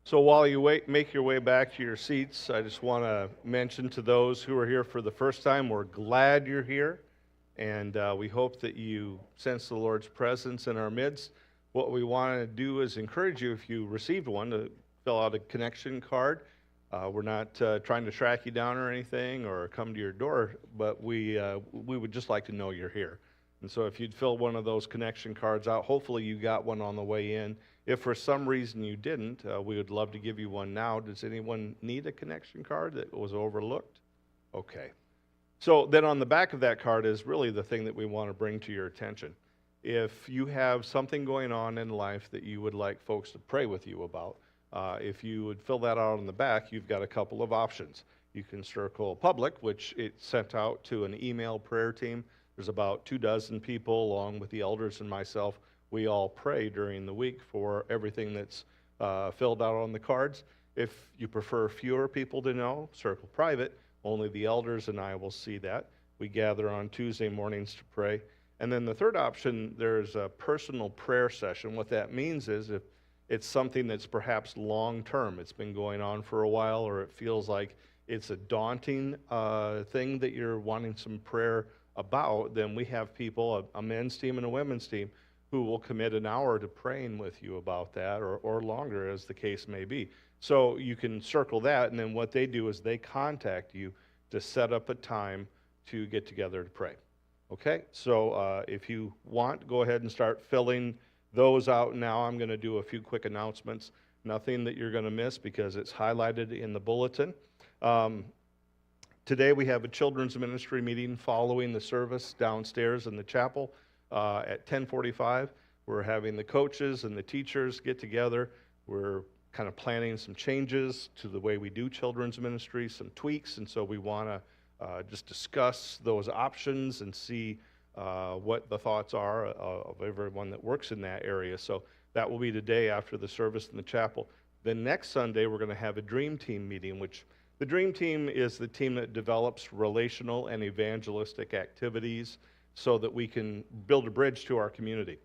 So while you make your way back to your seats, I just want to mention to those who are here for the first time, we're glad you're here, and we hope that you sense the Lord's presence in our midst. What we want to do is encourage you, if you received one, to fill out a connection card. We're not trying to track you down or anything or come to your door, but we would just like to know you're here. And so if you'd fill one of those connection cards out, hopefully you got one on the way in. If for some reason you didn't, we would love to give you one now. Does anyone need a connection card that was overlooked? Okay. So then on the back of that card is really the thing that we want to bring to your attention. If you have something going on in life that you would like folks to pray with you about, if you would fill that out on the back, you've got a couple of options. You can circle public, which it's sent out to an email prayer team. There's about 24 people, along with the elders and myself. We all pray during the week for everything that's filled out on the cards. If you prefer fewer people to know, circle private. Only the elders and I will see that. We gather on Tuesday mornings to pray. And then the third option, there's a personal prayer session. What that means is if it's something that's perhaps long-term, it's been going on for a while, or it feels like it's a daunting thing that you're wanting some prayer about, then we have people, a men's team and a women's team, who will commit an hour to praying with you about that, or longer as the case may be. So you can circle that, and then what they do is they contact you to set up a time to get together to pray. Okay? So if you want, go ahead and start filling those out now. I'm going to do a few quick announcements. Nothing that you're going to miss because it's highlighted in the bulletin. Today we have a children's ministry meeting following the service downstairs in the chapel at 10:45. We're having the coaches and the teachers get together. We're kind of planning some changes to the way we do children's ministry, some tweaks, and so we want to just discuss those options and see what the thoughts are of everyone that works in that area. So that will be today after the service in the chapel. Then next Sunday we're going to have a Dream Team meeting, which the Dream Team is the team that develops relational and evangelistic activities so that we can build a bridge to our community.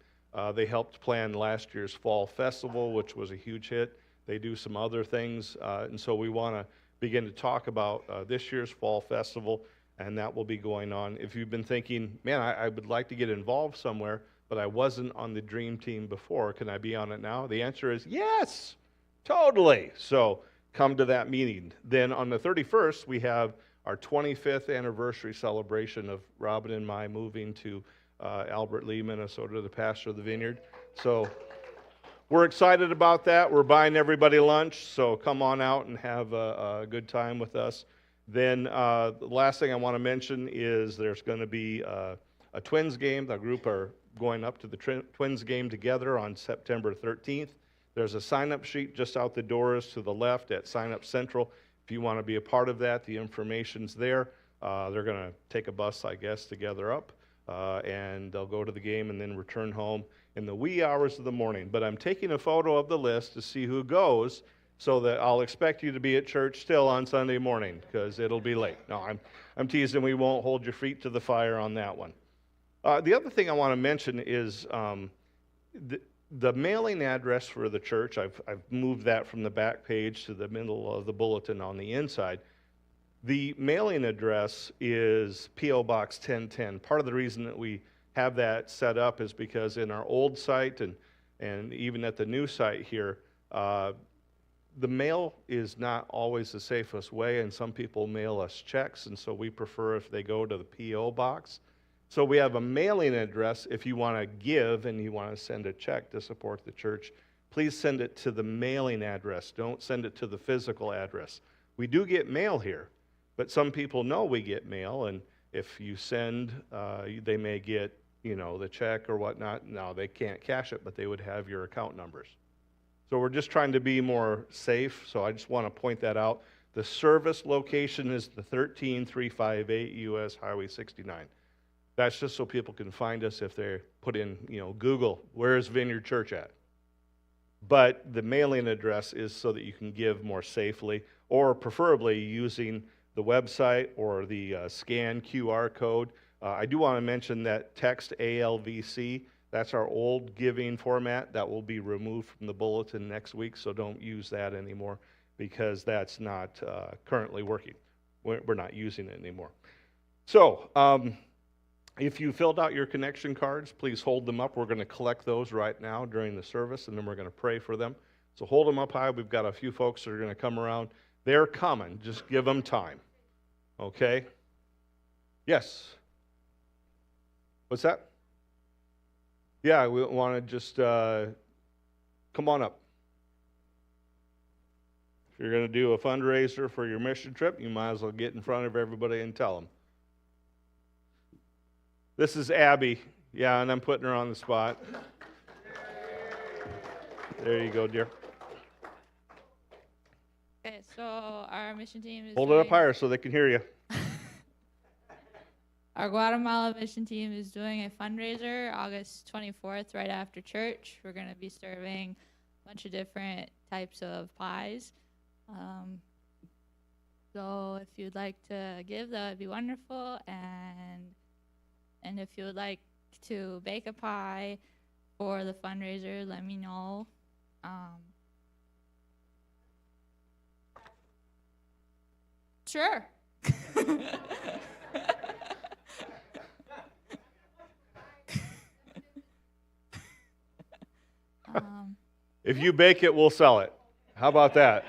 They helped plan last year's Fall Festival, which was a huge hit. They do some other things, and so we want to begin to talk about this year's Fall Festival, and that will be going on. If you've been thinking, man, I would like to get involved somewhere, but I wasn't on the Dream Team before, can I be on it now? The answer is yes, totally. So come to that meeting. Then on the 31st, we have our 25th anniversary celebration of Robin and my moving to Albert Lea, Minnesota, the pastor of the vineyard. So we're excited about that. We're buying everybody lunch, so come on out and have a good time with us. Then the last thing I want to mention is there's going to be a Twins game. The group are going up to the Twins game together on September 13th. There's a sign-up sheet just out the doors to the left at Sign Up Central. If you want to be a part of that, the information's there. They're going to take a bus, I guess, together up, and they'll go to the game and then return home in the wee hours of the morning. But I'm taking a photo of the list to see who goes so that I'll expect you to be at church still on Sunday morning because it'll be late. No, I'm teasing. We won't hold your feet to the fire on that one. The other thing I want to mention is the mailing address for the church. I've moved that from the back page to the middle of the bulletin on the inside. The mailing address is P.O. Box 1010. Part of the reason that we have that set up is because in our old site and even at the new site here, the mail is not always the safest way, and some people mail us checks, and so we prefer if they go to the P.O. box. So we have a mailing address. If you want to give and you want to send a check to support the church, please send it to the mailing address. Don't send it to the physical address. We do get mail here, but some people know we get mail, and if you send, they may get, the check or whatnot. No, they can't cash it, but they would have your account numbers. So we're just trying to be more safe, so I just want to point that out. The service location is the 13358 US Highway 69. That's just so people can find us if they put in, Google, where is Vineyard Church at? But the mailing address is so that you can give more safely, or preferably using the website or the scan QR code. I do want to mention that text ALVC. That's our old giving format that will be removed from the bulletin next week, so don't use that anymore because that's not currently working. We're not using it anymore. So, if you filled out your connection cards, please hold them up. We're going to collect those right now during the service, and then we're going to pray for them. So hold them up high. We've got a few folks that are going to come around. They're coming. Just give them time. Okay? Yes? What's that? Yeah, we want to just come on up. If you're going to do a fundraiser for your mission trip, you might as well get in front of everybody and tell them. This is Abby. Yeah, and I'm putting her on the spot. There you go, dear. Okay, so our mission team is Hold it up higher so they can hear you. Our Guatemala mission team is doing a fundraiser August 24th right after church. We're going to be serving a bunch of different types of pies. So if you'd like to give, that would be wonderful. And if you would like to bake a pie for the fundraiser, let me know. Sure. If you bake it, we'll sell it. How about that?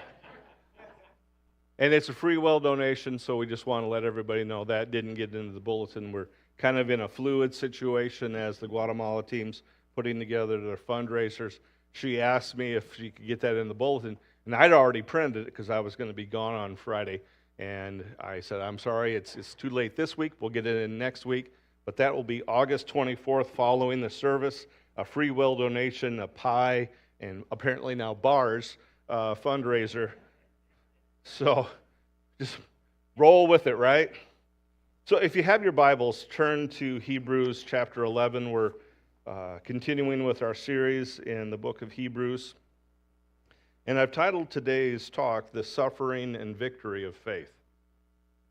And it's a free will donation, so we just want to let everybody know that didn't get into the bulletin. We're kind of in a fluid situation as the Guatemala team's putting together their fundraisers. She asked me if she could get that in the bulletin, and I'd already printed it because I was going to be gone on Friday. And I said, I'm sorry, it's too late this week. We'll get it in next week. But that will be August 24th following the service, a free will donation, a pie, and apparently now bars fundraiser. So just roll with it, right? So if you have your Bibles, turn to Hebrews chapter 11. We're continuing with our series in the book of Hebrews. And I've titled today's talk, The Suffering and Victory of Faith.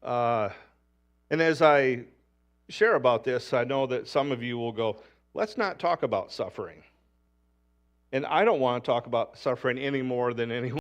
And as I share about this, I know that some of you will go, let's not talk about suffering. And I don't want to talk about suffering any more than anyone